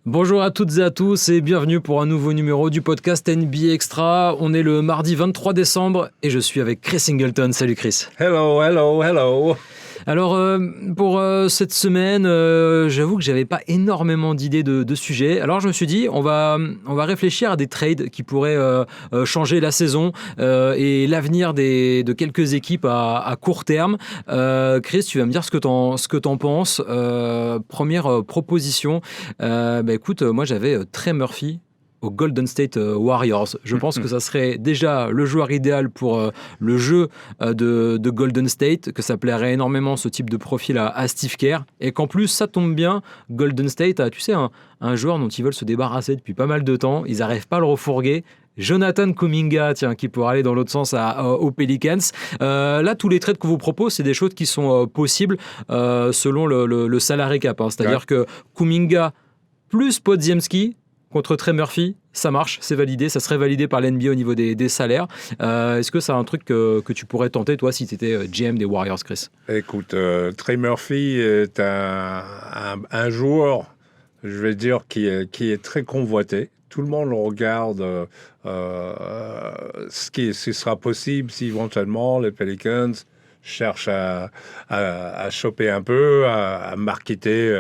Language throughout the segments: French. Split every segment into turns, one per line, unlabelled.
Bonjour à toutes et à tous et bienvenue pour un nouveau numéro du podcast NBA Extra. On est le mardi 23 décembre et je suis avec Chris Singleton. Salut Chris.
Hello.
Alors pour cette semaine, j'avoue que j'avais pas énormément d'idées de sujets. Alors je me suis dit, on va réfléchir à des trades qui pourraient changer la saison et l'avenir de quelques équipes à court terme. Chris, tu vas me dire ce que t'en penses. Première proposition. Écoute, moi j'avais Trey Murphy aux Golden State Warriors. Je pense que ça serait déjà le joueur idéal pour le jeu de Golden State, que ça plairait énormément ce type de profil à Steve Kerr, et qu'en plus ça tombe bien, Golden State a, tu sais, un joueur dont ils veulent se débarrasser depuis pas mal de temps, ils n'arrivent pas à le refourguer. Jonathan Kuminga, tiens, qui pourrait aller dans l'autre sens aux Pelicans. Là, tous les trades que vous propose, c'est des choses qui sont possibles selon le salary cap. C'est-à-dire que Kuminga plus Podziemski contre Trey Murphy, ça marche, c'est validé, ça serait validé par l'NBA au niveau des salaires. Est-ce que c'est un truc que tu pourrais tenter, toi, si tu étais GM des Warriors, Chris?
Écoute, Trey Murphy est un joueur, je vais dire, qui est très convoité. Tout le monde le regarde, ce qui sera possible si éventuellement les Pelicans cherchent à choper un peu, à marketer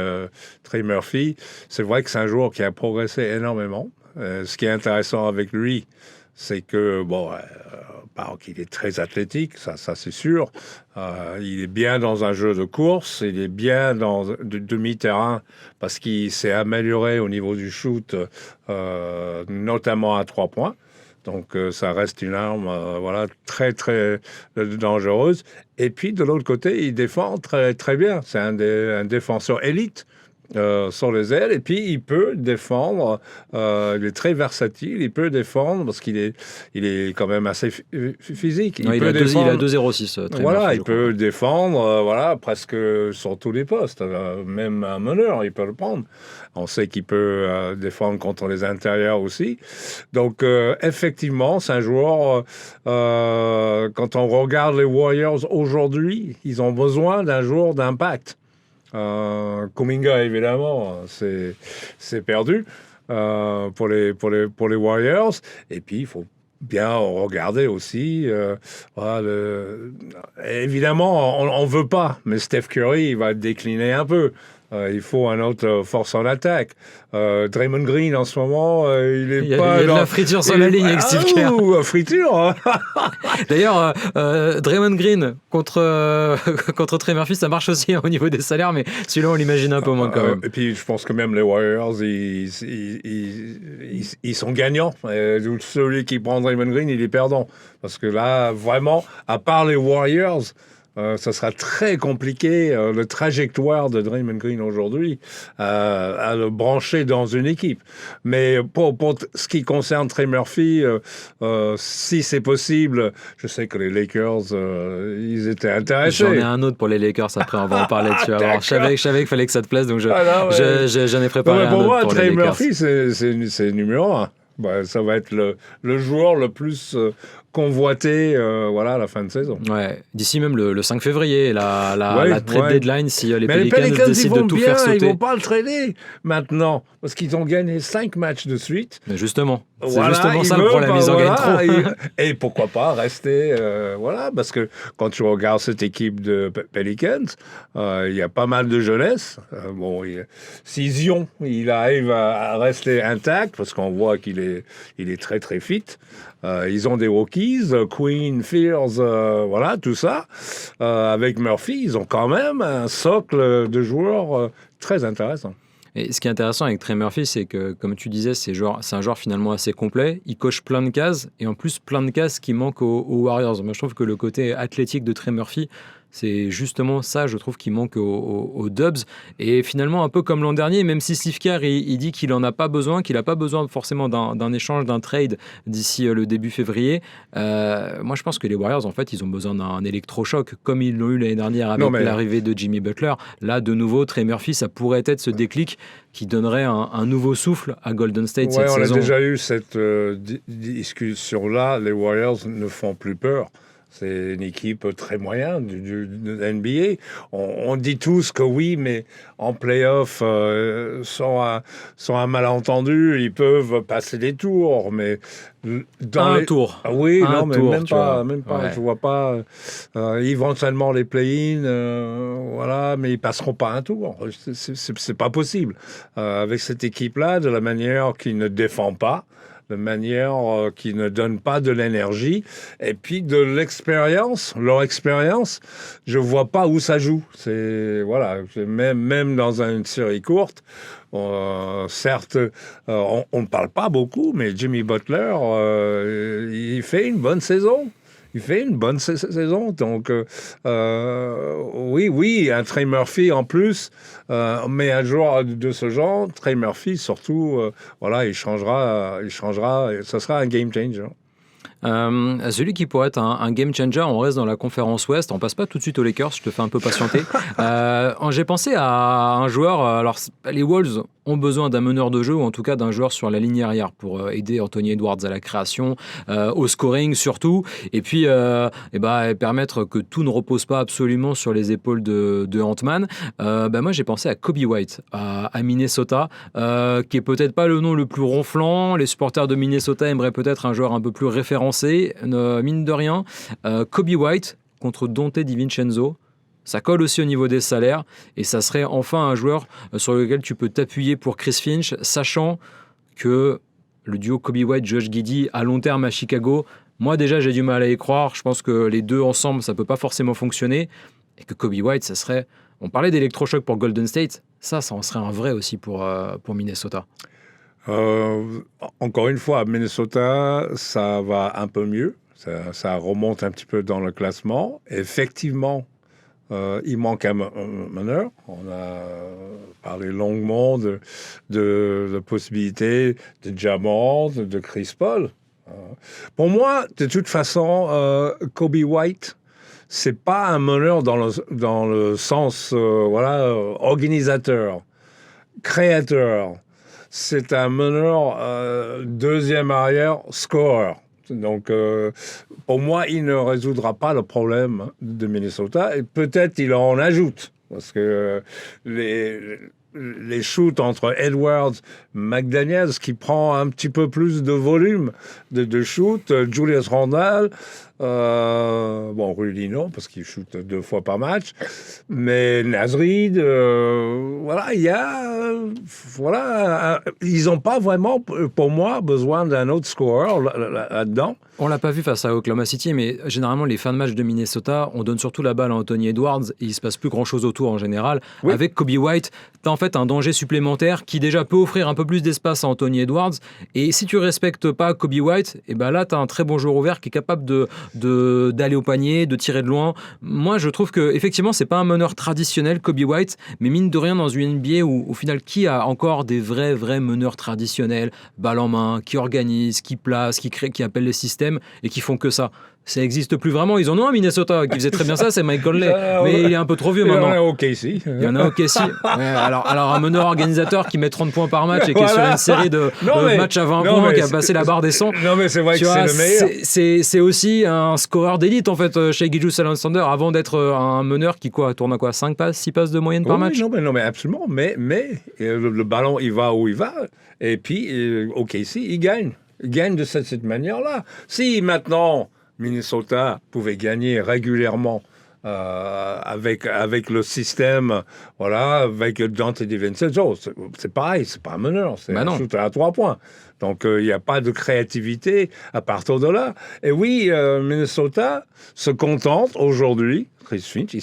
Trey Murphy. C'est vrai que c'est un joueur qui a progressé énormément. Ce qui est intéressant avec lui, c'est que, qu'il est très athlétique, ça c'est sûr. Il est bien dans un jeu de course, il est bien dans de demi-terrain parce qu'il s'est amélioré au niveau du shoot, notamment à 3 points. Donc, ça reste une arme très, très dangereuse. Et puis, de l'autre côté, il défend très, très bien. C'est un défenseur élite. Sur les ailes, et puis il peut défendre, il est très versatile, il peut défendre parce qu'il est quand même assez physique.
Il a 2,06.
Voilà, il peut défendre presque sur tous les postes, même un meneur, il peut le prendre. On sait qu'il peut défendre contre les intérieurs aussi. Donc, effectivement, c'est un joueur, quand on regarde les Warriors aujourd'hui, ils ont besoin d'un joueur d'impact. Kuminga, évidemment, c'est perdu pour les Warriors. Et puis, il faut bien regarder aussi. Évidemment, on ne veut pas, mais Steph Curry, il va décliner un peu. Il faut un autre force en attaque. Draymond Green, en ce moment, il est pas...
Il y a de la friture sur la ligne avec Steve Kerr.
Friture hein.
D'ailleurs, Draymond Green contre Trey Murphy, ça marche aussi au niveau des salaires, mais celui-là, on l'imagine un peu moins quand même.
Et puis, je pense que même les Warriors, ils sont gagnants. Celui qui prend Draymond Green, il est perdant. Parce que là, vraiment, à part les Warriors... ça sera très compliqué, le trajectoire de Draymond Green aujourd'hui, à le brancher dans une équipe. Mais pour ce qui concerne Trey Murphy, si c'est possible, je sais que les Lakers, ils étaient intéressés.
J'en ai un autre pour les Lakers, après on va en parler dessus. Alors, je savais qu'il fallait que ça te plaise, donc j'en ai préparé un autre pour les Lakers.
Pour moi, Trey Murphy, c'est numéro 1. Ça va être le joueur le plus convoité à la fin de saison.
Ouais, d'ici même le 5 février, la trade deadline, si les Pelicans décident de tout
faire
sauter.
Ils vont pas le trader maintenant, parce qu'ils ont gagné 5 matchs de suite.
Mais justement, c'est justement ça le problème, ils en gagnent trop.
Et pourquoi pas rester, parce que quand tu regardes cette équipe de Pelicans, il y a pas mal de jeunesse. Si Zion, il arrive à rester intact, parce qu'on voit qu'il est très très fit. Ils ont des rookies, Queen, Fears, tout ça. Avec Murphy, ils ont quand même un socle de joueurs très intéressant.
Et ce qui est intéressant avec Trey Murphy, c'est que, comme tu disais, c'est un joueur finalement assez complet. Il coche plein de cases, et en plus plein de cases qui manquent aux Warriors. Moi, je trouve que le côté athlétique de Trey Murphy, c'est justement ça, je trouve, qui manque aux Dubs. Et finalement, un peu comme l'an dernier, même si Steve Kerr, il dit qu'il n'en a pas besoin, qu'il n'a pas besoin forcément d'un échange, d'un trade d'ici le début février, moi, je pense que les Warriors, en fait, ils ont besoin d'un électrochoc, comme ils l'ont eu l'année dernière avec l'arrivée de Jimmy Butler. Là, de nouveau, Trey Murphy, ça pourrait être ce déclic qui donnerait un nouveau souffle à Golden State cette saison.
On a déjà eu cette discussion-là. Les Warriors ne font plus peur. C'est une équipe très moyenne de NBA. On dit tous que oui, mais en play-off, sans un malentendu, ils peuvent passer des tours. Mais
tour.
Ah oui,
un
non, mais
tour,
même pas.
Ouais.
Je vois pas. Éventuellement les play-in, voilà, mais ils passeront pas un tour. C'est pas possible. Avec cette équipe-là, de la manière qu'ils ne défend pas, de manière qui ne donne pas de l'énergie, et puis de l'expérience, leur expérience, je vois pas où ça joue. Même dans une série courte, certes, on ne parle pas beaucoup, mais Jimmy Butler, il fait une bonne saison. Il fait une bonne saison. Donc, oui, un Trey Murphy en plus, mais un joueur de ce genre, Trey Murphy, surtout, voilà, il changera, ce sera un game changer.
Celui qui pourrait être un game changer, on reste dans la conférence Ouest, on passe pas tout de suite aux Lakers, je te fais un peu patienter. J'ai pensé à un joueur, alors les Wolves ont besoin d'un meneur de jeu ou en tout cas d'un joueur sur la ligne arrière pour aider Anthony Edwards à la création, au scoring surtout, et puis permettre que tout ne repose pas absolument sur les épaules de Ant-Man. Moi j'ai pensé à Kobe White à Minnesota, qui est peut-être pas le nom le plus ronflant. Les supporters de Minnesota aimeraient peut-être un joueur un peu plus référencé, mine de rien. Kobe White contre Dante DiVincenzo, ça colle aussi au niveau des salaires et ça serait enfin un joueur sur lequel tu peux t'appuyer pour Chris Finch, sachant que le duo Kobe White-Josh Giddey à long terme à Chicago, moi déjà j'ai du mal à y croire. Je pense que les deux ensemble ça peut pas forcément fonctionner et que Kobe White ça serait, on parlait d'électrochoc pour Golden State, ça en serait un vrai aussi pour Minnesota.
Encore une fois, à Minnesota, ça va un peu mieux. Ça remonte un petit peu dans le classement. Effectivement, il manque un meneur. On a parlé longuement de possibilités de Jamorant, de Chris Paul. Pour moi, de toute façon, Kobe White, c'est pas un meneur dans le sens organisateur, créateur. C'est un meneur deuxième arrière scoreur. Donc, pour moi, il ne résoudra pas le problème de Minnesota. Et peut-être il en ajoute. Parce que les shoots entre Edwards, McDaniels, qui prend un petit peu plus de volume de shoot, Julius Randle, Rudy non, parce qu'il shoot 2 fois par match, mais Naz Reid, il y a, ils n'ont pas vraiment, pour moi, besoin d'un autre scoreur là-dedans.
On l'a pas vu face à Oklahoma City, mais généralement les fins de match de Minnesota, on donne surtout la balle à Anthony Edwards et il se passe plus grand-chose autour en général. Oui. Avec Kobe White, tu as en fait un danger supplémentaire qui déjà peut offrir un peu plus d'espace à Anthony Edwards. Et si tu respectes pas Kobe White, et là tu as un très bon joueur ouvert qui est capable d'aller au panier, de tirer de loin. Moi je trouve que effectivement c'est pas un meneur traditionnel Kobe White, mais mine de rien dans une NBA où au final qui a encore des vrais meneurs traditionnels, balle en main, qui organisent, qui placent, qui créent, qui appellent les systèmes et qui font que ça. Ça n'existe plus vraiment. Ils en ont un Minnesota qui faisait très bien ça, c'est Mike Conley. Mais il est un peu trop vieux maintenant.
Il y en a au KC.
Il y en a au KC. Ouais, alors un meneur organisateur qui met 30 points par match et qui est sur une série de matchs à 20 points, qui a passé la barre des 100.
Non, mais c'est vrai que c'est le
meilleur. C'est aussi un scoreur d'élite, en fait, chez Gilgeous-Alexander, avant d'être un meneur qui tourne à 5 passes, 6 passes de moyenne par match.
Non, mais absolument. Mais le ballon, il va où il va. Et puis, au KC, il gagne. Il gagne de cette manière-là. Si maintenant Minnesota pouvait gagner régulièrement avec le système, avec Dante DiVincenzo, c'est pareil, c'est pas un meneur, c'est un shooter à 3 points. Donc, il n'y a pas de créativité à partir de là. Et oui, Minnesota se contente aujourd'hui, Chris Finch, il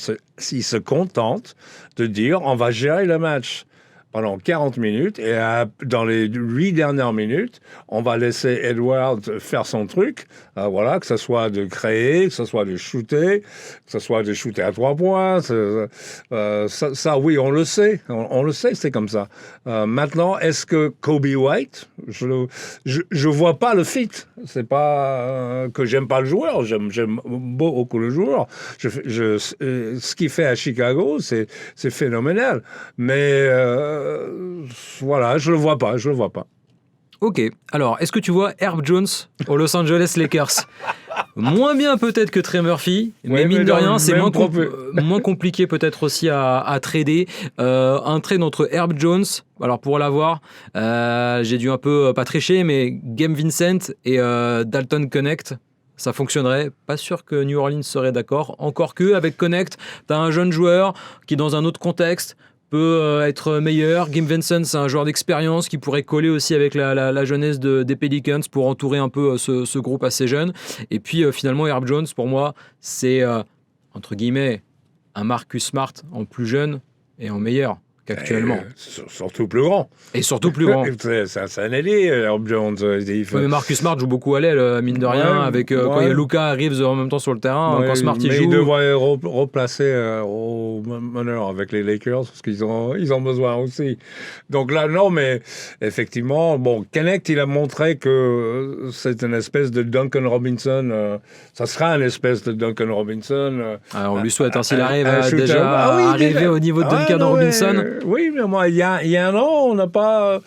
se contente de dire on va gérer le match pendant 40 minutes et dans les 8 dernières minutes, on va laisser Edwards faire son truc, que ce soit de créer, que ce soit de shooter, que ce soit de shooter à 3 points. Ça, oui, on le sait. On le sait, c'est comme ça. Maintenant, est-ce que Kobe White, je vois pas le fit. C'est pas que j'aime pas le joueur. J'aime beaucoup le joueur. Ce qu'il fait à Chicago, c'est phénoménal. Mais je le vois pas.
Ok, alors est-ce que tu vois Herb Jones aux Los Angeles Lakers? Moins bien peut-être que Trey Murphy, mais mine de rien, c'est moins compliqué peut-être aussi à trader. Un trade entre Herb Jones, alors pour l'avoir, j'ai dû un peu, pas tricher, mais Gabe Vincent et Dalton Connect, ça fonctionnerait. Pas sûr que New Orleans serait d'accord. Encore que avec Connect, tu as un jeune joueur qui, dans un autre contexte, peut être meilleur. Gabe Vincent, c'est un joueur d'expérience qui pourrait coller aussi avec la jeunesse des Pelicans pour entourer un peu ce groupe assez jeune. Et puis finalement, Herb Jones, pour moi, c'est entre guillemets un Marcus Smart en plus jeune et en meilleur qu'actuellement.
Surtout plus grand.
Et surtout plus grand.
C'est un ailier, Herb Jones.
Oui, mais Marcus Smart joue beaucoup à l'aile, mine de rien, avec quand il y a Luka Reeves en même temps sur le terrain. Quand Smart il joue.
Il devrait replacer au meneur avec les Lakers parce qu'ils ont besoin aussi. Donc là, non, mais effectivement, bon, Connect, il a montré que c'est une espèce de Duncan Robinson. Ça sera une espèce de Duncan Robinson.
Alors, on lui souhaite, s'il arrive déjà arriver au niveau de Duncan Robinson.
Oui, mais moi, il y a un an, on n'a pas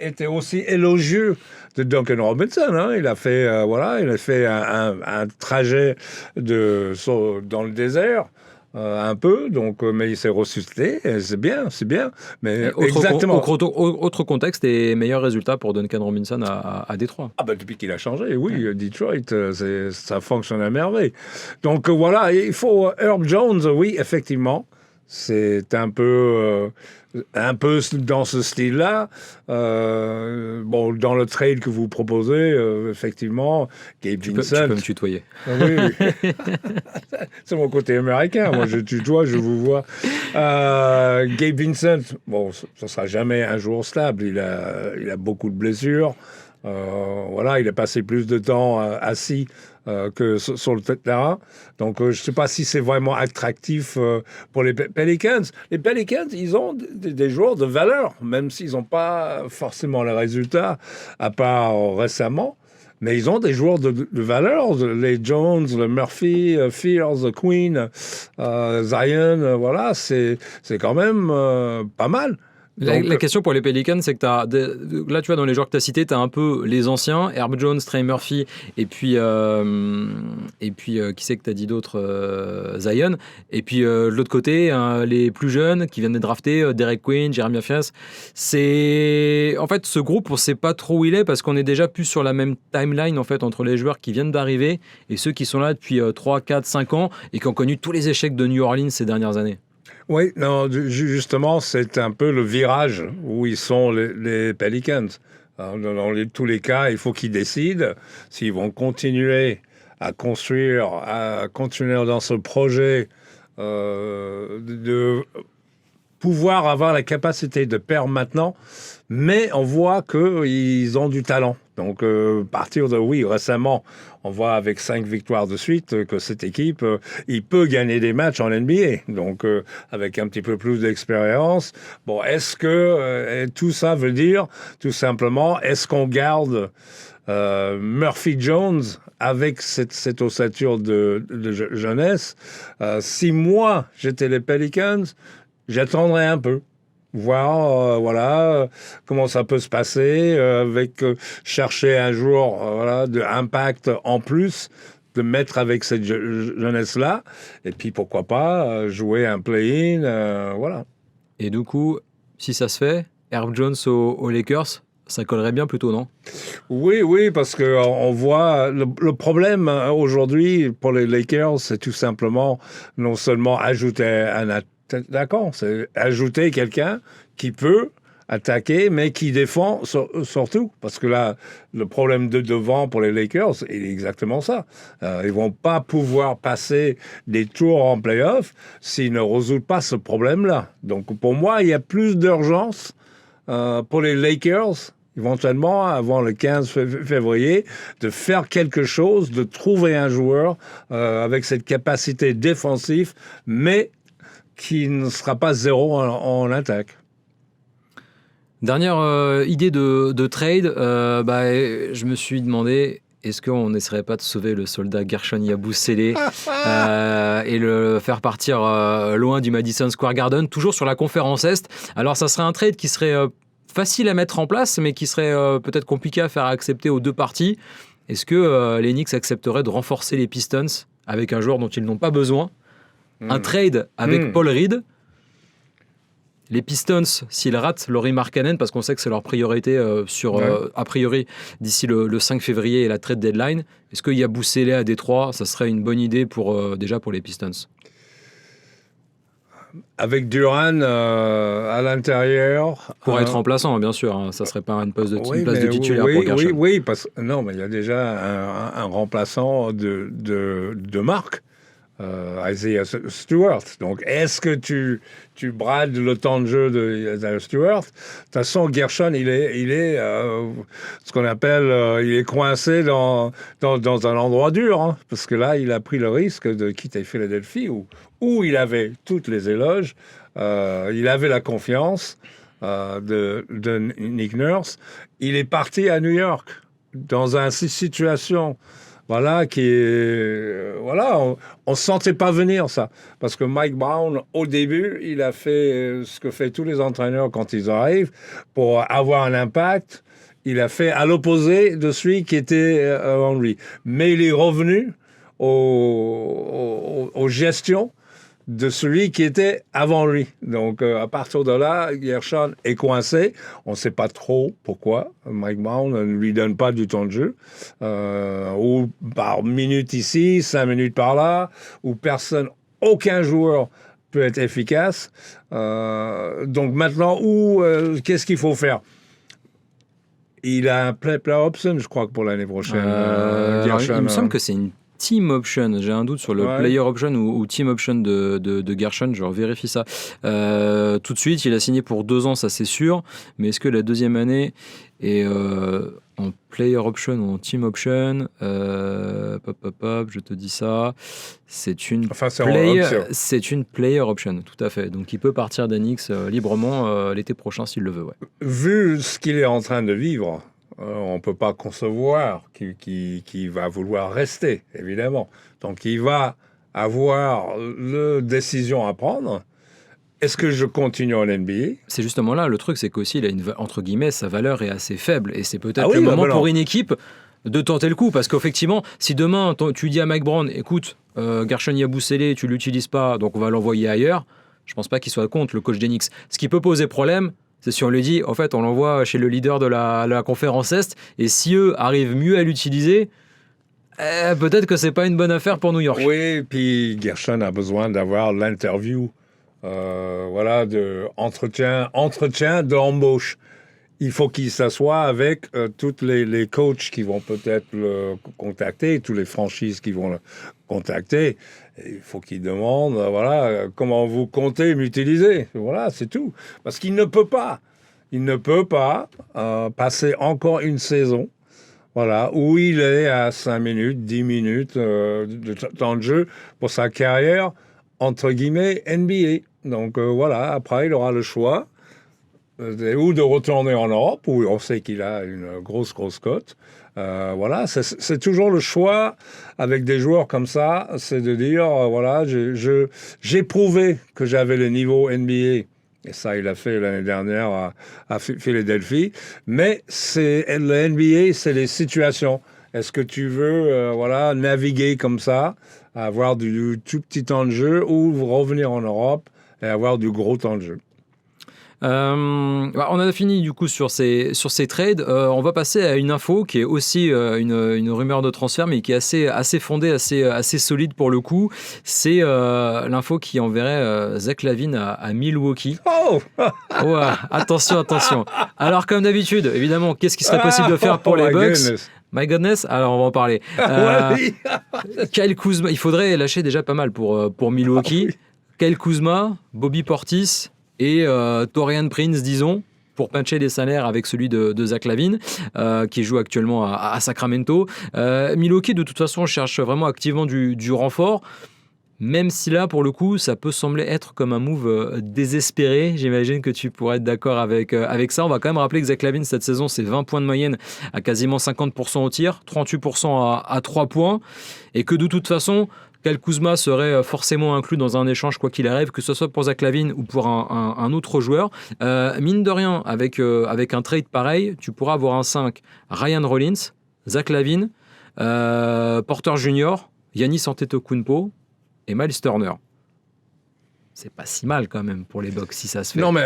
été aussi élogieux de Duncan Robinson. Hein. Il a fait, un trajet dans le désert. Un peu, donc, mais il s'est ressuscité, et c'est bien. Mais exactement.
Autre contexte et meilleur résultat pour Duncan Robinson à Détroit.
Ah ben depuis qu'il a changé, oui, Detroit, ça fonctionne à merveille. Donc voilà, il faut Herb Jones, oui, effectivement. C'est un peu dans ce style-là. Bon, dans le trade que vous proposez, effectivement, Gabe Vincent...
Tu peux me tutoyer.
Oui. C'est mon côté américain. Moi, je tutoie, je vous vois. Gabe Vincent, bon, ça ne sera jamais un joueur stable. Il a beaucoup de blessures. Il a passé plus de temps assis que sur le terrain. Donc, je ne sais pas si c'est vraiment attractif pour les Pelicans. Les Pelicans, ils ont des joueurs de valeur, même s'ils n'ont pas forcément les résultats, à part récemment. Mais ils ont des joueurs de valeur, les Jones, le Murphy, Fields, Queen, Zion, voilà, c'est quand même pas mal.
La question pour les Pelicans, c'est que là, tu vois, dans les joueurs que tu as cités, tu as un peu les anciens, Herb Jones, Trey Murphy, et puis qui c'est que tu as dit d'autres, Zion. Et puis, de l'autre côté, les plus jeunes qui viennent de drafter, Derek Queen, Jeremiah Fias. En fait, ce groupe, on ne sait pas trop où il est parce qu'on est déjà plus sur la même timeline en fait, entre les joueurs qui viennent d'arriver et ceux qui sont là depuis 3, 4, 5 ans et qui ont connu tous les échecs de New Orleans ces dernières années.
Oui, non, justement, c'est un peu le virage où ils sont les Pelicans. Dans tous les cas, il faut qu'ils décident s'ils vont continuer à construire dans ce projet de pouvoir avoir la capacité de perdre maintenant, mais on voit qu'ils ont du talent. Donc, récemment, on voit avec 5 victoires de suite que cette équipe, il peut gagner des matchs en NBA. Donc, avec un petit peu plus d'expérience. Bon, est-ce que tout ça veut dire, tout simplement, est-ce qu'on garde Murphy Jones avec cette ossature de jeunesse? Si moi, j'étais les Pelicans, j'attendrais un peu. Voir comment ça peut se passer avec chercher un joueur de impact en plus de mettre avec cette jeunesse-là et puis pourquoi pas jouer un play-in voilà.
Et du coup, si ça se fait, Herb Jones aux Lakers, ça collerait bien plutôt, non?
Oui, parce que on voit le problème aujourd'hui pour les Lakers, c'est tout simplement non seulement ajouter un attaquant, c'est ajouter quelqu'un qui peut attaquer, mais qui défend surtout. Parce que là, le problème de devant pour les Lakers, il est exactement ça. Ils vont pas pouvoir passer des tours en play-off s'ils ne résolvent pas ce problème-là. Donc, pour moi, il y a plus d'urgence pour les Lakers, éventuellement, avant le 15 février, de faire quelque chose, de trouver un joueur avec cette capacité défensive, mais qui ne sera pas zéro en attaque.
Dernière idée de trade, je me suis demandé, est-ce qu'on n'essaierait pas de sauver le soldat Gershon Yabusele et le faire partir loin du Madison Square Garden, toujours sur la conférence Est. Alors ça serait un trade qui serait facile à mettre en place, mais qui serait peut-être compliqué à faire accepter aux deux parties. Est-ce que les Knicks accepteraient de renforcer les Pistons avec un joueur dont ils n'ont pas besoin? Un trade avec Paul Reed. Les Pistons, s'ils ratent Lauri Markkanen, parce qu'on sait que c'est leur priorité a priori, d'ici le 5 février et la trade deadline, est-ce qu'il y a Boussélé à Détroit? Ça serait une bonne idée déjà pour les Pistons.
Avec Duran à l'intérieur.
Pour être remplaçant, bien sûr. Ça ne serait pas une place de titulaire pour Gershon.
Oui, mais il y a déjà un remplaçant de marque. Isaiah Stewart. Donc, est-ce que tu brades le temps de jeu d'Isaiah Stewart? De toute façon, Gershon, il est ce qu'on appelle, il est coincé dans un endroit dur, hein, parce que là, il a pris le risque de quitter Philadelphie, où il avait toutes les éloges, il avait la confiance de Nick Nurse. Il est parti à New York dans une situation. Voilà, on sentait pas venir ça. Parce que Mike Brown, au début, il a fait ce que fait tous les entraîneurs quand ils arrivent pour avoir un impact. Il a fait à l'opposé de celui qui était avant lui. Mais il est revenu aux gestions de celui qui était avant lui. Donc, à partir de là, Gershon est coincé. On ne sait pas trop pourquoi. Mike Brown ne lui donne pas du temps de jeu. Ou par minute ici, 5 minutes par là, où aucun joueur peut être efficace. Donc, maintenant, qu'est-ce qu'il faut faire? Il a un play option, je crois, pour l'année prochaine.
Il me semble que c'est une team option, j'ai un doute sur le player option ou team option de Gershon, je vérifie ça tout de suite. Il a signé pour 2 ans, ça c'est sûr, mais est-ce que la deuxième année est en player option ou en team option? Je te dis ça, c'est une player option, tout à fait, donc il peut partir d'Enix librement l'été prochain s'il le veut.
Vu ce qu'il est en train de vivre, on ne peut pas concevoir qu'il va vouloir rester, évidemment. Donc, il va avoir la décision à prendre. Est-ce que je continue en NBA?
C'est justement là, le truc, c'est qu'aussi, il a entre guillemets, sa valeur est assez faible. Et c'est peut-être le moment pour une équipe de tenter le coup. Parce qu'effectivement, si demain, tu dis à Mike Brown, écoute, Gershon Yabusele, tu ne l'utilises pas, donc on va l'envoyer ailleurs, je ne pense pas qu'il soit contre le coach d'Enix. Ce qui peut poser problème, c'est si on lui dit, en fait, on l'envoie chez le leader de la conférence Est, et si eux arrivent mieux à l'utiliser, peut-être que c'est pas une bonne affaire pour New York.
Oui, puis Gershon a besoin d'avoir l'interview, de entretien d'embauche. Il faut qu'il s'assoie avec tous les coachs qui vont peut-être le contacter, tous les franchises qui vont le contacter. Et il faut qu'il demande, comment vous comptez m'utiliser. Voilà, c'est tout. Parce qu'il ne peut pas passer encore une saison, où il est à 5 minutes, 10 minutes de temps de jeu pour sa carrière, entre guillemets, NBA. Donc après, il aura le choix ou de retourner en Europe, où on sait qu'il a une grosse cote. C'est toujours le choix avec des joueurs comme ça, c'est de dire, j'ai prouvé que j'avais le niveau NBA, et ça, il a fait l'année dernière à Philadelphie, mais le NBA, c'est les situations. Est-ce que tu veux naviguer comme ça, avoir du tout petit temps de jeu, ou revenir en Europe et avoir du gros temps de jeu?
On a fini du coup sur ces trades. On va passer à une info qui est aussi une rumeur de transfert, mais qui est assez fondée, assez solide pour le coup. C'est l'info qui enverrait Zach LaVine à Milwaukee. Attention. Alors comme d'habitude, évidemment, qu'est-ce qui serait possible de faire pour les Bucks? My goodness, alors on va en parler. Kyle Kuzma, il faudrait lâcher déjà pas mal pour Milwaukee. Kyle Kuzma, Bobby Portis et Taurean Prince, disons, pour puncher les salaires avec celui de Zach LaVine, qui joue actuellement à Sacramento. Milwaukee, de toute façon, cherche vraiment activement du renfort, même si là, pour le coup, ça peut sembler être comme un move désespéré. J'imagine que tu pourrais être d'accord avec ça. On va quand même rappeler que Zach LaVine, cette saison, c'est 20 points de moyenne à quasiment 50% au tir, 38% à 3 points, et que de toute façon, Kyle Kuzma serait forcément inclus dans un échange quoi qu'il arrive, que ce soit pour Zach LaVine ou pour un autre joueur. Mine de rien, avec un trade pareil, tu pourras avoir un 5, Ryan Rollins, Zach LaVine, Porter Jr., Giannis Antetokounmpo et Miles Turner. C'est pas si mal quand même pour les Bucks si ça se fait.
Non, mais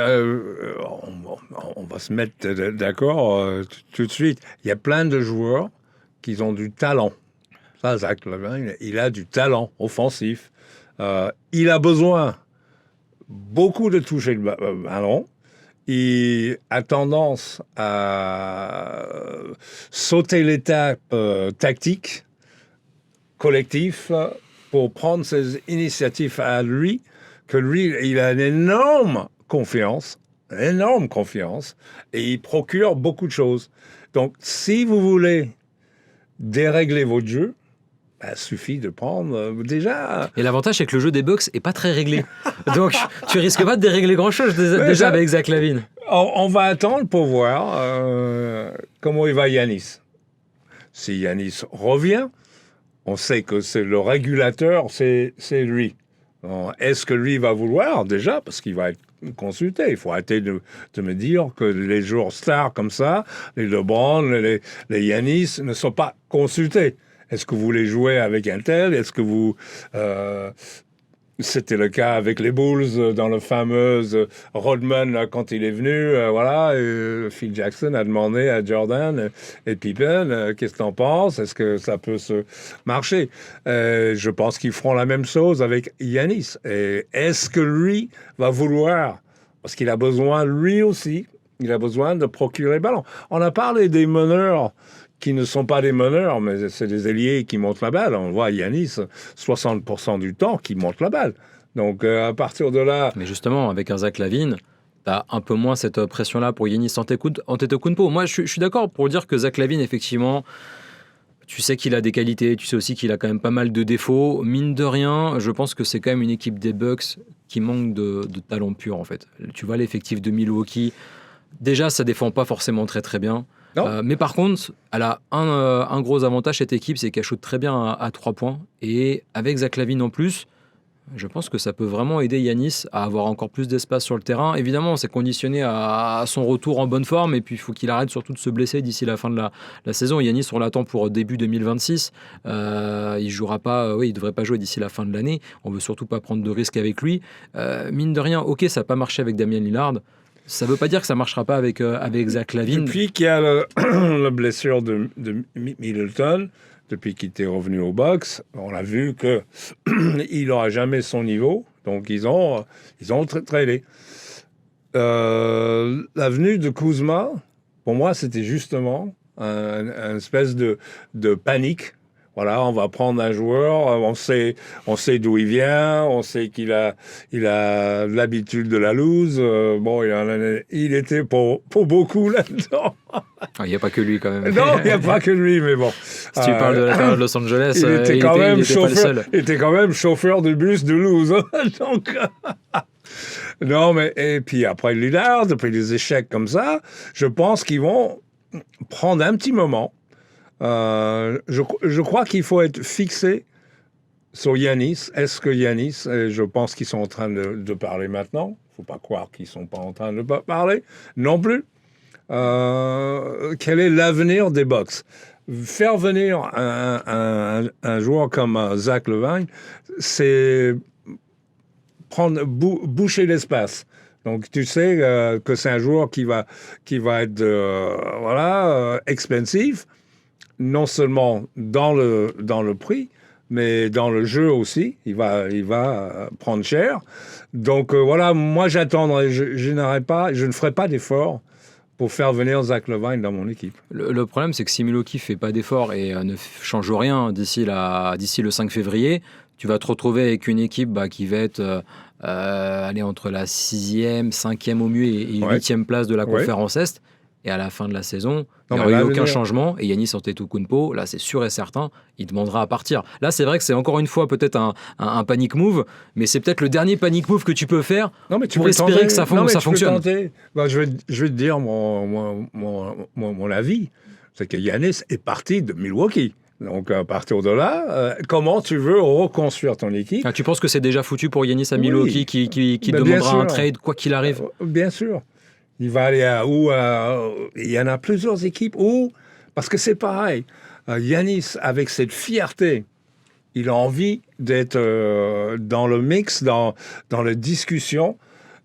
on va se mettre d'accord tout de suite. Il y a plein de joueurs qui ont du talent. Ça, Zach LaVine, il a du talent offensif. Il a besoin beaucoup de toucher le ballon. Il a tendance à sauter l'étape tactique, collectif, pour prendre ses initiatives à lui, que lui, il a une énorme confiance, et il procure beaucoup de choses. Donc, si vous voulez dérégler votre jeu, il suffit de prendre déjà...
Et l'avantage, c'est que le jeu des Bucks est pas très réglé. Donc, tu risques pas de dérégler grand-chose déjà avec Zach LaVine.
On va attendre pour voir comment il va Giannis. Si Giannis revient, on sait que c'est le régulateur, c'est lui. Est-ce que lui va vouloir déjà, parce qu'il va être consulté. Il faut arrêter de me dire que les joueurs stars comme ça, les LeBron, les Giannis, ne sont pas consultés. Est-ce que vous voulez jouer avec un tel? Est-ce que vous... C'était le cas avec les Bulls dans le fameux Rodman là, quand il est venu. Phil Jackson a demandé à Jordan et Pippen qu'est-ce que t'en penses? Est-ce que ça peut se marcher? Je pense qu'ils feront la même chose avec Giannis. Et est-ce que lui va vouloir? Parce qu'il a besoin, lui aussi, il a besoin de procurer le ballon. On a parlé des meneurs qui ne sont pas des meneurs, mais c'est des ailiers qui montent la balle. On voit Giannis, 60% du temps, qui monte la balle. Donc, à partir de là...
Mais justement, avec un Zach LaVine, tu as un peu moins cette pression-là pour Giannis Antetokounmpo. Moi, je suis d'accord pour dire que Zach LaVine, effectivement, tu sais qu'il a des qualités, tu sais aussi qu'il a quand même pas mal de défauts. Mine de rien, je pense que c'est quand même une équipe des Bucks qui manque de talent pur, en fait. Tu vois l'effectif de Milwaukee, déjà, ça défend pas forcément très, très bien. Mais par contre, elle a un gros avantage, cette équipe, c'est qu'elle shoot très bien à 3 points. Et avec Zach LaVine en plus, je pense que ça peut vraiment aider Giannis à avoir encore plus d'espace sur le terrain. Évidemment, c'est conditionné à son retour en bonne forme. Et puis, il faut qu'il arrête surtout de se blesser d'ici la fin de la saison. Giannis, on l'attend pour début 2026. Il jouera pas, il ne devrait pas jouer d'ici la fin de l'année. On ne veut surtout pas prendre de risques avec lui. Mine de rien, ok, ça n'a pas marché avec Damian Lillard. Ça ne veut pas dire que ça ne marchera pas avec Zach LaVine.
Depuis qu'il y a la blessure de Middleton, depuis qu'il était revenu aux Bucks, on a vu qu'il n'aura jamais son niveau. Donc, ils ont tradé. La venue de Kuzma, pour moi, c'était justement une espèce de panique. Voilà, on va prendre un joueur, on sait d'où il vient, on sait qu'il a l'habitude de la loose. Il était pour beaucoup là-dedans.
Il n'y a pas que lui quand même.
Non, il n'y a pas que lui, mais bon.
Si tu parles de la période de Los Angeles,
il était quand même chauffeur de bus de loose. Donc, non, mais et puis après Lillard, après des échecs comme ça, je pense qu'ils vont prendre un petit moment. Je crois qu'il faut être fixé sur Giannis. Est-ce que Giannis, je pense qu'ils sont en train de parler maintenant. Il ne faut pas croire qu'ils ne sont pas en train de parler non plus. Quel est l'avenir des Bucks? Faire venir un joueur comme Zach LaVine, c'est boucher l'espace. Donc, tu sais que c'est un joueur qui va être expensive. Non seulement dans le prix, mais dans le jeu aussi. Il va prendre cher. Donc moi j'attendrai. Je ne ferai pas d'effort pour faire venir Zach LaVine dans mon équipe.
Le problème, c'est que si Milwaukee ne fait pas d'effort et ne change rien d'ici le 5 février, tu vas te retrouver avec une équipe qui va être entre la 6e, 5e au mieux et 8e place de la conférence Est. Et à la fin de la saison, il n'y aura eu aucun changement. Et Giannis Antetokounmpo, là, c'est sûr et certain, il demandera à partir. Là, c'est vrai que c'est encore une fois peut-être un panic move, mais c'est peut-être le dernier panic move que tu peux faire pour espérer que ça fonctionne.
Je vais te dire mon avis. C'est que Giannis est parti de Milwaukee. Donc, à partir de là, comment tu veux reconstruire ton équipe?
Tu penses que c'est déjà foutu pour Giannis à Milwaukee qui demandera un trade, quoi qu'il arrive?
Bien sûr. Il va aller il y en a plusieurs équipes parce que c'est pareil. Giannis, avec cette fierté, il a envie d'être dans le mix, dans la discussion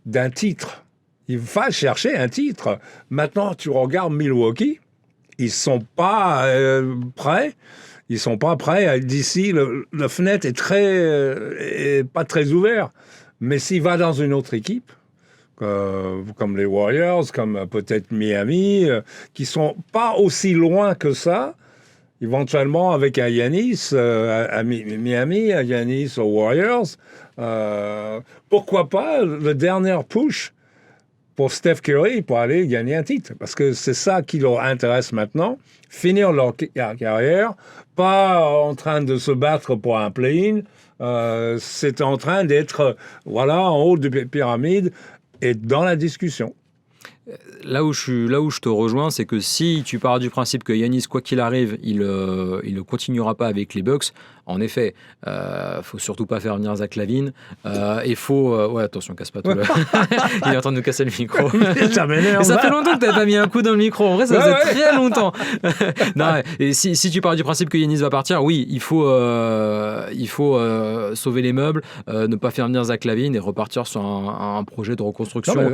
d'un titre. Il va chercher un titre. Maintenant, tu regardes Milwaukee, ils sont pas prêts. Ils sont pas prêts. D'ici, la fenêtre est pas très ouverte. Mais s'il va dans une autre équipe, comme les Warriors, comme peut-être Miami, qui sont pas aussi loin que ça, éventuellement avec un Giannis à Miami, un Giannis aux Warriors, pourquoi pas le dernier push pour Steph Curry pour aller gagner un titre? Parce que c'est ça qui leur intéresse maintenant, finir leur carrière, pas en train de se battre pour un play-in, c'est en train d'être en haut de la pyramide et dans la discussion.
Là où je te rejoins, c'est que si tu pars du principe que Giannis, quoi qu'il arrive, il ne continuera pas avec les Bucks, en effet, faut surtout pas faire venir Zach LaVine. Il faut... attention, casse pas tout. Il est en train de nous casser le micro.
Ça m'énerve.
Ça fait longtemps que tu n'avais pas mis un coup dans le micro. En vrai, ça faisait très longtemps. Non, et si tu pars du principe que Giannis va partir, oui, il faut sauver les meubles, ne pas faire venir Zach LaVine et repartir sur un projet de reconstruction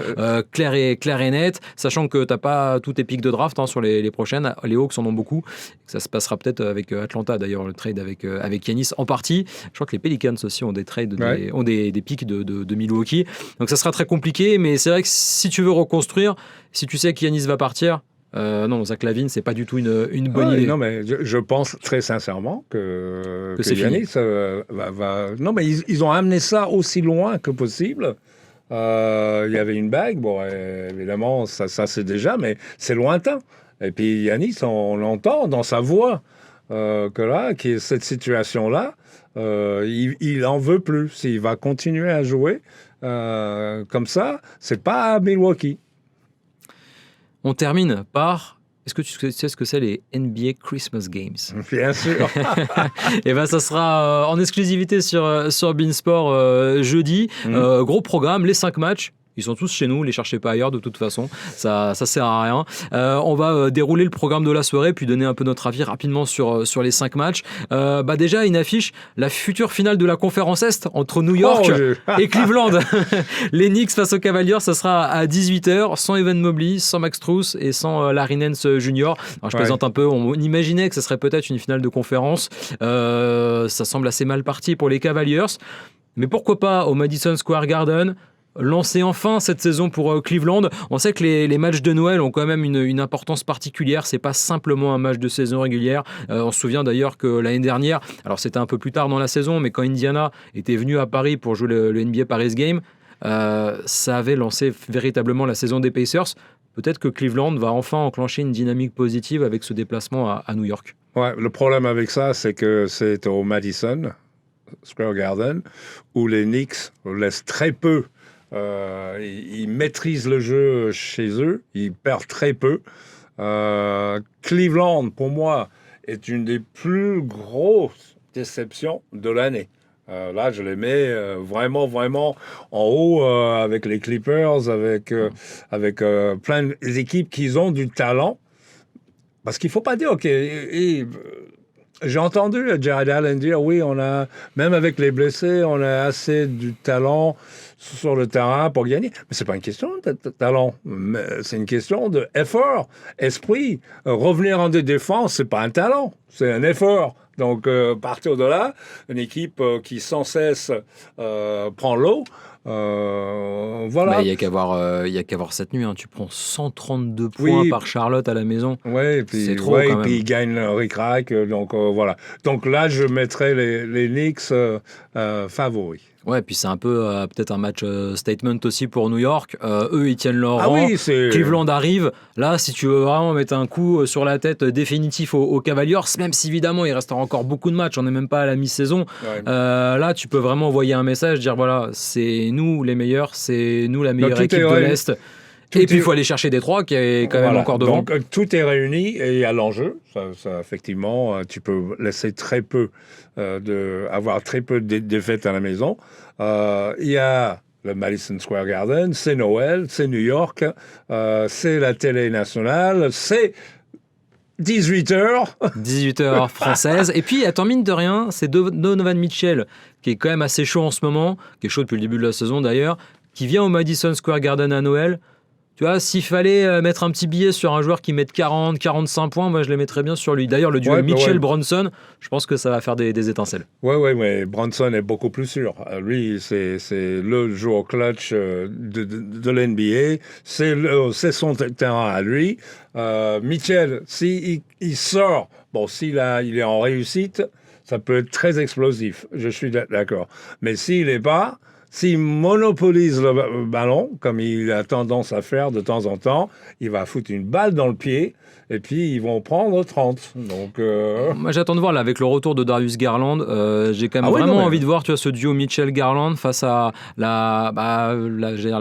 clair et net, sachant que tu n'as pas tous tes pics de draft sur les prochaines. Les Hawks en ont beaucoup. Ça se passera peut-être avec Atlanta, d'ailleurs, le trade avec Giannis en partie. Je crois que les Pelicans aussi ont des trades, ont des pics de Milwaukee. Donc ça sera très compliqué, mais c'est vrai que si tu veux reconstruire, si tu sais que Giannis va partir, non, Zach LaVine, c'est pas du tout une bonne idée.
Non, mais je pense très sincèrement que
c'est
Giannis va... Non, mais ils ont amené ça aussi loin que possible. Il y avait une bague, bon, évidemment, ça c'est déjà, mais c'est lointain. Et puis Giannis, on l'entend dans sa voix que cette situation-là, il en veut plus. S'il va continuer à jouer comme ça, c'est pas à Milwaukee.
On termine par... Est-ce que tu sais ce que c'est les NBA Christmas Games?
Bien sûr.
Et ben ça sera en exclusivité sur Beansport jeudi. Gros programme, les 5 matchs. Ils sont tous chez nous, les cherchez pas ailleurs de toute façon, ça sert à rien. On va dérouler le programme de la soirée, puis donner un peu notre avis rapidement sur les 5 matchs. Déjà, une affiche, la future finale de la conférence Est entre New York et Cleveland. Les Knicks face aux Cavaliers, ça sera à 18h, sans Evan Mobley, sans Max Strus et sans Larry Nance Jr. Alors, je plaisante un peu, on imaginait que ce serait peut-être une finale de conférence. Ça semble assez mal parti pour les Cavaliers. Mais pourquoi pas au Madison Square Garden lancer enfin cette saison pour Cleveland. On sait que les matchs de Noël ont quand même une importance particulière. C'est pas simplement un match de saison régulière. On se souvient d'ailleurs que l'année dernière, alors c'était un peu plus tard dans la saison, mais quand Indiana était venu à Paris pour jouer le NBA Paris Game, ça avait lancé véritablement la saison des Pacers. Peut-être que Cleveland va enfin enclencher une dynamique positive avec ce déplacement à New York.
Ouais, le problème avec ça, c'est que c'est au Madison Square Garden où les Knicks laissent très peu. Ils maîtrisent le jeu chez eux, ils perdent très peu. Cleveland, pour moi, est une des plus grosses déceptions de l'année. Là, je les mets vraiment en haut avec les Clippers, avec plein d'équipes qui ont du talent. Parce qu'il ne faut pas dire, OK, j'ai entendu Jared Allen dire, oui, même avec les blessés, on a assez du talent sur le terrain pour gagner. Mais c'est pas une question de talent, c'est une question d'effort, esprit. Revenir en défense, c'est pas un talent, c'est un effort. Donc, partir de là, une équipe qui sans cesse prend l'eau, voilà.
Il n'y a qu'à voir cette nuit. Tu prends 132 points par Charlotte à la maison.
Oui, c'est trop quand même. Et puis ils gagnent le ric-rac. Donc, voilà. Donc là, je mettrais les Knicks favoris.
Ouais, puis c'est un peu peut-être un match statement aussi pour New York. Eux, ils tiennent leur rang.
Oui,
Cleveland arrive. Là, si tu veux vraiment mettre un coup sur la tête définitif aux Cavaliers, même si évidemment il restera encore beaucoup de matchs, on n'est même pas à la mi-saison. Ouais. Là, tu peux vraiment envoyer un message, dire voilà, c'est nous les meilleurs, c'est nous la meilleure équipe de l'Est. Et puis il faut aller chercher Détroit qui est quand même encore devant.
Donc tout est réuni et il y a l'enjeu. Ça, effectivement, tu peux laisser avoir très peu de défaites à la maison. Il y a le Madison Square Garden, c'est Noël, c'est New York, c'est la télé nationale, c'est 18h.
18h française. Et puis, attends, mine de rien, c'est Donovan Mitchell, qui est quand même assez chaud en ce moment, qui est chaud depuis le début de la saison d'ailleurs, qui vient au Madison Square Garden à Noël. Tu vois, s'il fallait mettre un petit billet sur un joueur qui met 40, 45 points, moi je les mettrais bien sur lui. D'ailleurs, le duel Mitchell-Bronson, je pense que ça va faire des étincelles.
Oui, mais Bronson est beaucoup plus sûr. Lui, c'est le joueur clutch de l'NBA. C'est son terrain à lui. Mitchell, s'il sort, s'il est en réussite, ça peut être très explosif. Je suis d'accord. Mais s'il n'est pas... S'il monopolise le ballon, comme il a tendance à faire de temps en temps, il va foutre une balle dans le pied et puis ils vont prendre 30. Donc,
moi, j'attends de voir là, avec le retour de Darius Garland. J'ai quand même envie de voir ce duo Mitchell-Garland face à la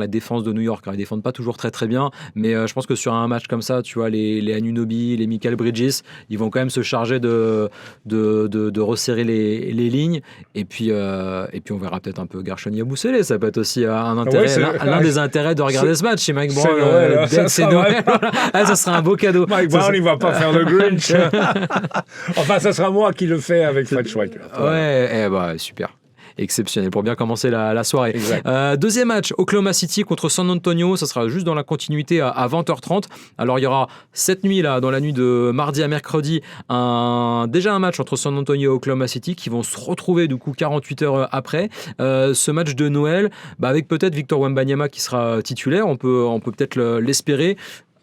défense de New York. Ils ne défendent pas toujours très très bien, mais je pense que sur un match comme ça, tu vois, les Anunoby, les Michael Bridges, ils vont quand même se charger de resserrer les lignes. Et puis on verra peut-être un peu Gershon Yabusele. Ça peut être aussi l'un des intérêts de regarder ce match chez Mike Brown. C'est Noël. Ça sera un beau cadeau.
Mike Brown, il va pas faire le Grinch. Enfin, ça sera moi qui le fais avec Fred Schweik.
Ouais, super. Exceptionnel pour bien commencer la soirée. Deuxième match, Oklahoma City contre San Antonio. Ça sera juste dans la continuité à 20h30. Alors il y aura cette nuit là, dans la nuit de mardi à mercredi, déjà un match entre San Antonio et Oklahoma City qui vont se retrouver du coup 48 heures après. Ce match de Noël, avec peut-être Victor Wembanyama qui sera titulaire. On peut peut-être l'espérer.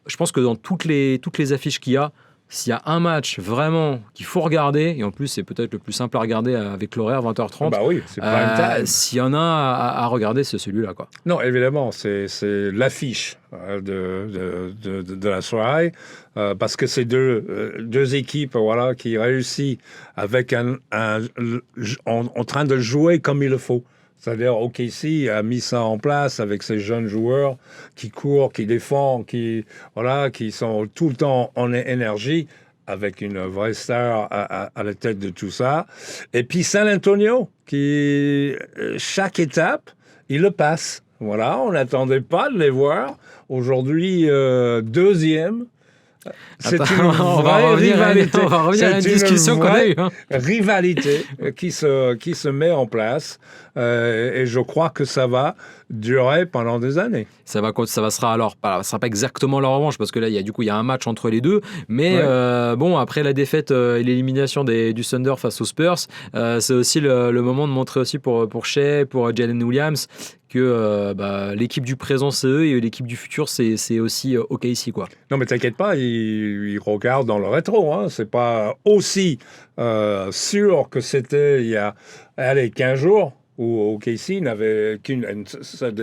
Je pense que dans toutes les affiches qu'il y a, s'il y a un match vraiment qu'il faut regarder, et en plus c'est peut-être le plus simple à regarder avec l'horaire 20h30,
c'est prime time.
S'il y en a à regarder, c'est celui-là, quoi.
Non, évidemment, c'est l'affiche de la soirée, parce que c'est deux équipes qui réussissent avec en train de jouer comme il le faut. C'est-à-dire, OKC a mis ça en place avec ces jeunes joueurs qui courent, qui défendent, qui sont tout le temps en énergie, avec une vraie star à la tête de tout ça. Et puis San Antonio, qui, chaque étape, il le passe. Voilà, on n'attendait pas de les voir. Aujourd'hui, deuxième. C'est une vraie rivalité.
On va revenir à une discussion qu'on a eue.
Rivalité qui se met en place et je crois que ça va durer pendant des années.
Ça sera pas exactement la revanche parce que là il y a un match entre les deux, mais après la défaite et l'élimination du Thunder face aux Spurs, c'est aussi le moment de montrer aussi pour Shea, pour Jalen Williams que l'équipe du présent c'est eux et l'équipe du futur c'est aussi OKC, quoi.
Non mais t'inquiète pas, ils regardent dans le rétro, hein. C'est pas aussi sûr que c'était il y a 15 jours où OKC n'avait qu'une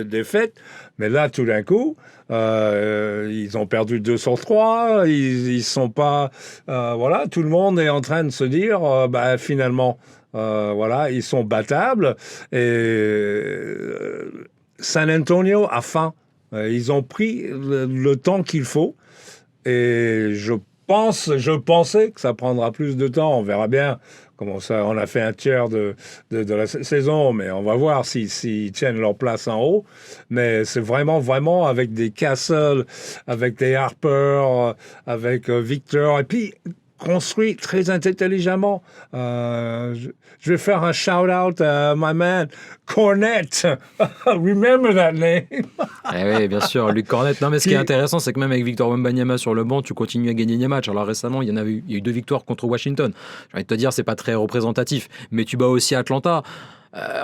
défaite, mais là tout d'un coup ils ont perdu 2 sur 3, ils sont pas tout le monde est en train de se dire finalement ils sont battables et San Antonio a faim. Ils ont pris le temps qu'il faut et je pensais que ça prendra plus de temps. On verra bien comment ça. On a fait un tiers de la saison, mais on va voir s'ils tiennent leur place en haut. Mais c'est vraiment avec des Castle, avec des Harper, avec Victor, et puis construit très intelligemment. Je vais faire un shout-out à my man, Cornette. Remember that name.
Oui, bien sûr, Luc Cornette. Non, mais ce qui est intéressant, c'est que même avec Victor Wembanyama sur le banc, tu continues à gagner des matchs. Alors récemment, il y a eu 2 victoires contre Washington. J'ai envie de te dire, c'est pas très représentatif. Mais tu bats aussi Atlanta.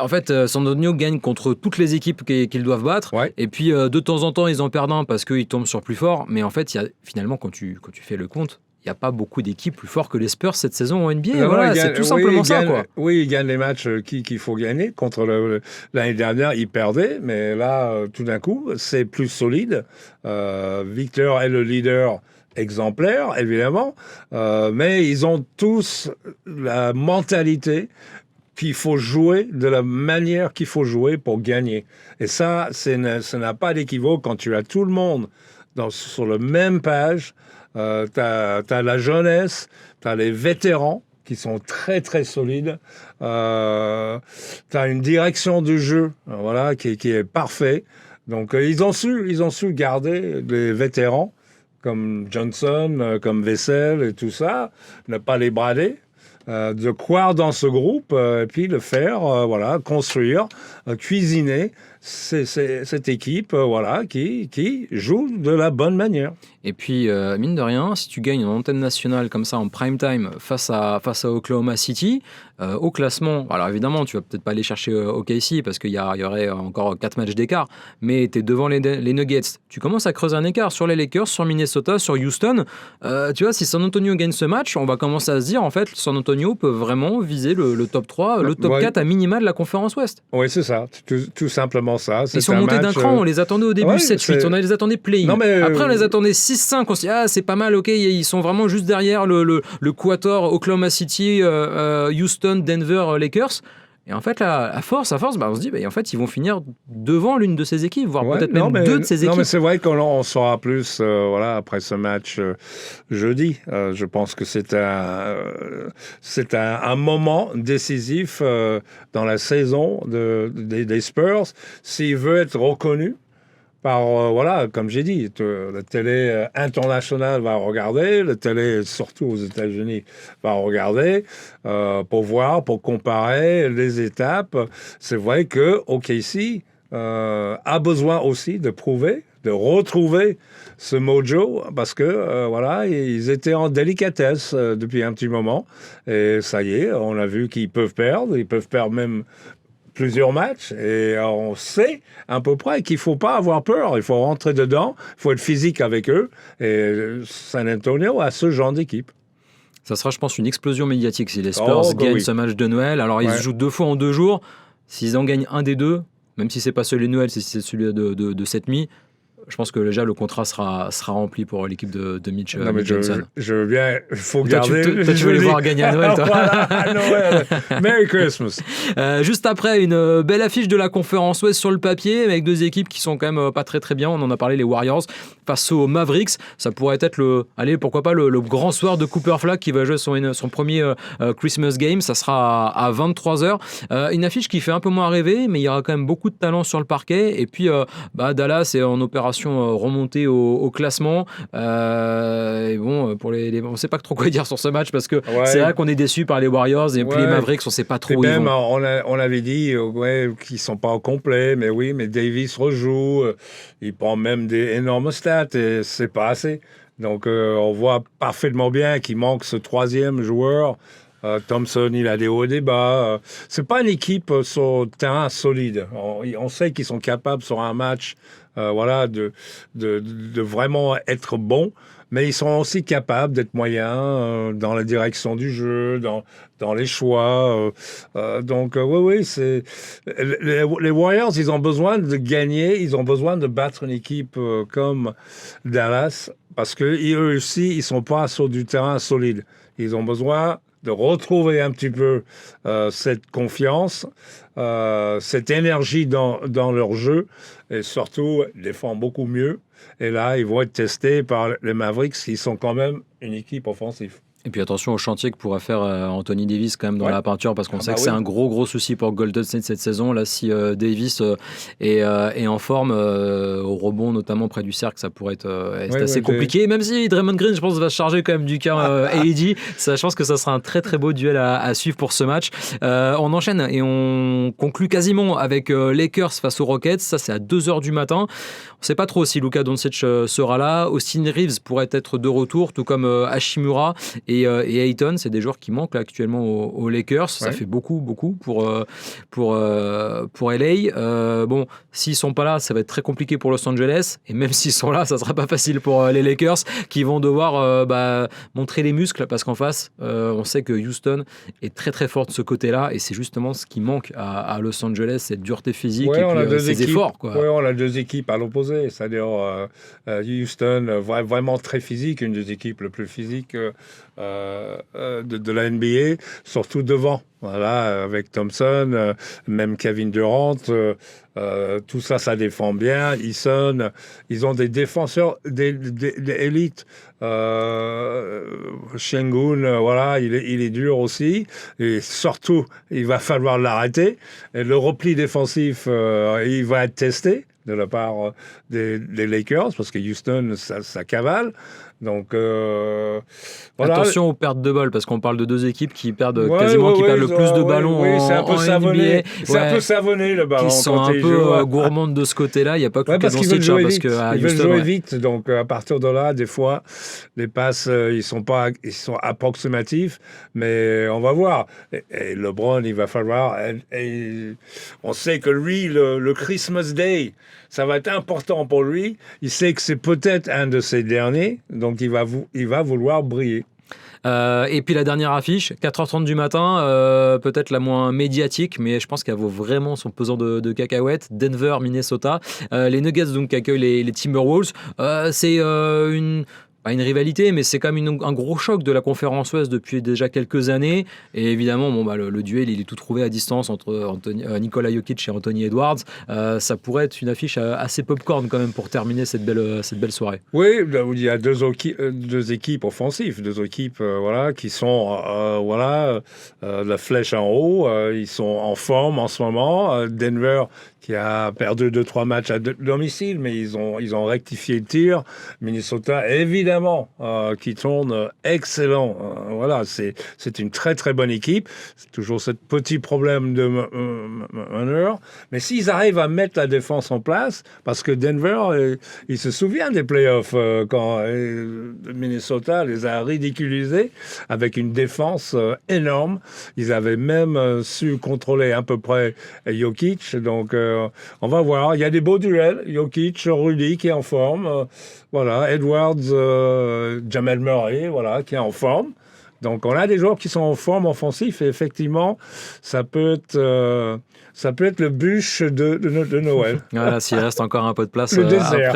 En fait, San Antonio gagne contre toutes les équipes qu'ils doivent battre. Ouais. Et puis, de temps en temps, ils en perdent un parce qu'ils tombent sur plus fort. Mais en fait, finalement, quand tu fais le compte, il n'y a pas beaucoup d'équipes plus fortes que les Spurs cette saison en NBA. C'est tout simplement ça, quoi.
Oui, ils gagnent les matchs qu'il faut gagner. Contre l'année dernière, ils perdaient. Mais là, tout d'un coup, c'est plus solide. Victor est le leader exemplaire, évidemment. Mais ils ont tous la mentalité qu'il faut jouer de la manière qu'il faut jouer pour gagner. Et ça n'a pas d'équivoque quand tu as tout le monde sur la même page. Tu as la jeunesse, tu as les vétérans qui sont très, très solides. Tu as une direction du jeu voilà, qui est parfait. Donc, ils ont su garder les vétérans comme Johnson, comme Vessel et tout ça, ne pas les brader. De croire dans ce groupe et puis le faire, voilà, construire, cuisiner cette équipe voilà, qui joue de la bonne manière.
Et puis, mine de rien, si tu gagnes une antenne nationale comme ça en prime time face à Oklahoma City, au classement, alors évidemment, tu vas peut-être pas aller chercher OKC parce qu'il y aurait encore 4 matchs d'écart, mais tu es devant les Nuggets. Tu commences à creuser un écart sur les Lakers, sur Minnesota, sur Houston. Tu vois, si San Antonio gagne ce match, on va commencer à se dire, en fait, San Antonio peut vraiment viser le top 3, le top 4 à minima de la conférence Ouest.
Oui, c'est ça. Tout simplement ça.
Ils sont montés d'un cran, on les attendait au début 7-8, on les attendait play-in. Après, on les attendait 6-5, on s'est dit, c'est pas mal, ok, ils sont vraiment juste derrière le quator Oklahoma City, Houston, Denver, Lakers. Et en fait, là, à force, on se dit, en fait, ils vont finir devant l'une de ces équipes, voire peut-être même deux de ces équipes.
Non, mais c'est vrai qu'on saura plus voilà, après ce match jeudi. Je pense que c'est un moment décisif dans la saison des Spurs. S'il veut être reconnu par, voilà, comme j'ai dit, la télé internationale va regarder, la télé, surtout aux États-Unis, va regarder pour voir, pour comparer les étapes. C'est vrai que OKC a besoin aussi de retrouver ce mojo parce que, voilà, ils étaient en délicatesse depuis un petit moment. Et ça y est, on a vu qu'ils peuvent perdre même plusieurs matchs et on sait à peu près qu'il ne faut pas avoir peur, il faut rentrer dedans, il faut être physique avec eux et San Antonio a ce genre d'équipe.
Ça sera, je pense, une explosion médiatique si les Spurs gagnent ce match de Noël. Alors, ils se jouent 2 fois en 2 jours. S'ils en gagnent un des deux, même si ce n'est pas celui de Noël, si c'est celui de cette nuit, je pense que déjà le contrat sera rempli pour l'équipe de Mitch Johnson.
Je veux bien, il faut garder.
Toi, tu veux les voir gagner à Noël, toi.
Voilà, à Noël. Merry Christmas.
Juste après, une belle affiche de la conférence Ouest sur le papier, avec 2 équipes qui sont quand même pas très très bien. On en a parlé, les Warriors face aux Mavericks. Ça pourrait être pourquoi pas le grand soir de Cooper Flag qui va jouer son premier Christmas game. Ça sera à 23h. Une affiche qui fait un peu moins rêver, mais il y aura quand même beaucoup de talent sur le parquet. Et puis, Dallas est en opération remontée au classement. Et bon, on ne sait pas trop quoi dire sur ce match parce que c'est vrai qu'on est déçu par les Warriors et puis les Mavericks, on ne sait pas trop où ils vont.
On avait dit qu'ils ne sont pas au complet, mais oui, mais Davis rejoue, il prend même des énormes stats et c'est pas assez. Donc, on voit parfaitement bien qu'il manque ce 3e joueur. Thompson, il a des hauts et des bas. C'est pas une équipe sur terrain solide. On sait qu'ils sont capables sur un match voilà, de vraiment être bons, mais ils sont aussi capables d'être moyens dans la direction du jeu, dans les choix. Donc, oui, c'est... Les Warriors, ils ont besoin de gagner, ils ont besoin de battre une équipe comme Dallas, parce qu'eux aussi, ils ne sont pas sur du terrain solide. Ils ont besoin de retrouver un petit peu cette confiance, cette énergie dans leur jeu, et surtout défendre beaucoup mieux. Et là, ils vont être testés par les Mavericks, qui sont quand même une équipe offensive.
Et puis attention au chantier que pourra faire Anthony Davis quand même dans la peinture, parce qu'on sait que c'est un gros souci pour Golden State cette saison. Là, si Davis est en forme, au rebond notamment près du cercle, ça pourrait être assez compliqué. Même si Draymond Green, je pense, va se charger quand même du cas AD. Je pense que ça sera un très très beau duel à suivre pour ce match. On enchaîne et on conclut quasiment avec Lakers face aux Rockets. Ça, c'est à 2h du matin. On ne sait pas trop si Luka Doncic sera là. Austin Reeves pourrait être de retour, tout comme Hachimura et Ayton. C'est des joueurs qui manquent là, actuellement aux Lakers. Ça fait beaucoup pour LA. Bon, s'ils sont pas là, ça va être très compliqué pour Los Angeles. Et même s'ils sont là, ça sera pas facile pour les Lakers, qui vont devoir montrer les muscles, parce qu'en face, on sait que Houston est très très fort de ce côté-là, et c'est justement ce qui manque à Los Angeles, cette dureté physique et puis ces efforts.
Oui, on a 2 équipes à l'opposé. C'est-à-dire Houston, vraiment très physique, une des équipes les plus physiques de la NBA, surtout devant. Voilà, avec Thompson, même Kevin Durant, tout ça, ça défend bien. Ils ont des défenseurs des élites. Şengün, voilà, il est dur aussi. Et surtout, il va falloir l'arrêter. Et le repli défensif, il va être testé de la part des Lakers, parce que Houston, ça cavale. Donc, voilà.
Attention aux pertes de balles, parce qu'on parle de deux équipes qui perdent qui perdent le plus de ballons
c'est un peu savonné.
NBA.
C'est un peu savonné, le ballon.
Qui sont un peu gourmandes de ce côté-là. Il n'y a pas que
parce qu'ils veulent jouer vite. Ils veulent jouer
vite.
vite. Donc, à partir de là, des fois, les passes, ils sont approximatifs. Mais on va voir. Et LeBron, il va falloir... on sait que lui, le Christmas Day, ça va être important pour lui. Il sait que c'est peut-être un de ses derniers. Donc, il va vouloir briller.
Et puis la dernière affiche, 4h30 du matin, peut-être la moins médiatique, mais je pense qu'elle vaut vraiment son pesant de cacahuètes. Denver, Minnesota. Les Nuggets donc, qui accueillent les Timberwolves. C'est pas une rivalité, mais c'est quand même un gros choc de la conférence Ouest depuis déjà quelques années. Et évidemment, le duel, il est tout trouvé à distance entre Nikola Jokic et Anthony Edwards. Ça pourrait être une affiche assez popcorn quand même pour terminer cette belle soirée.
Oui, il y a deux équipes offensives, deux équipes qui sont la flèche en haut. Ils sont en forme en ce moment. Denver qui a perdu 2-3 matchs à domicile, mais ils ont rectifié le tir. Minnesota, évidemment, qui tourne excellent. Voilà, c'est une très, très bonne équipe. C'est toujours ce petit problème de meneur. Mais s'ils arrivent à mettre la défense en place, parce que Denver, il se souvient des playoffs quand Minnesota les a ridiculisés avec une défense énorme. Ils avaient même su contrôler à peu près Jokic, donc on va voir. Il y a des beaux duels. Jokic, Rudy qui est en forme. Edwards, Jamal Murray, qui est en forme. Donc, on a des joueurs qui sont en forme offensif et effectivement, ça peut être le bûche de Noël.
Voilà, s'il reste encore un peu de place
le dessert.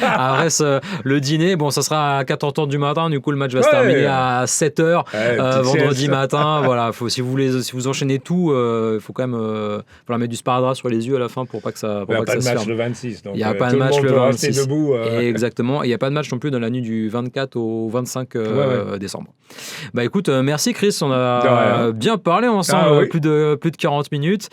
Après le dîner. Bon, ça sera à 4h30 du matin. Du coup, le match va se terminer à 7h vendredi matin. Voilà, si vous enchaînez tout, il faut quand même mettre du sparadrap sur les yeux à la fin pour pas que ça.
Il n'y a pas de match le 26.
Il n'y a pas de match le 26.
Debout,
Exactement. Il n'y a pas de match non plus dans la nuit du 24 au 25 décembre. Écoute, merci Chris, on a bien parlé ensemble, plus de 40 minutes.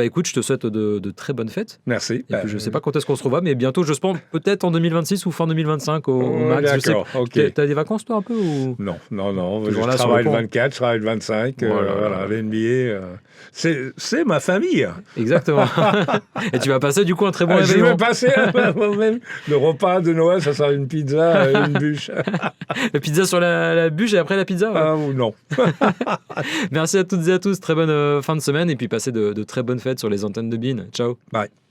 Écoute, je te souhaite de très bonnes fêtes.
Merci.
Et puis, je ne sais pas quand est-ce qu'on se revoit, mais bientôt, je pense, peut-être en 2026 ou fin 2025 au max.
D'accord, ok.
T'as des vacances toi un peu ou...
Non. Je travaille le 24, je travaille le 25. L'NBA, c'est ma famille.
Exactement. Et tu vas passer du coup un très bon réveillon.
Je vais passer le repas de Noël, ça sera une pizza et une bûche.
La pizza sur la bûche et après la pizza
non.
Merci à toutes et à tous, très bonne fin de semaine et puis passez de très bonnes fêtes sur les antennes de Bean. Ciao.
Bye.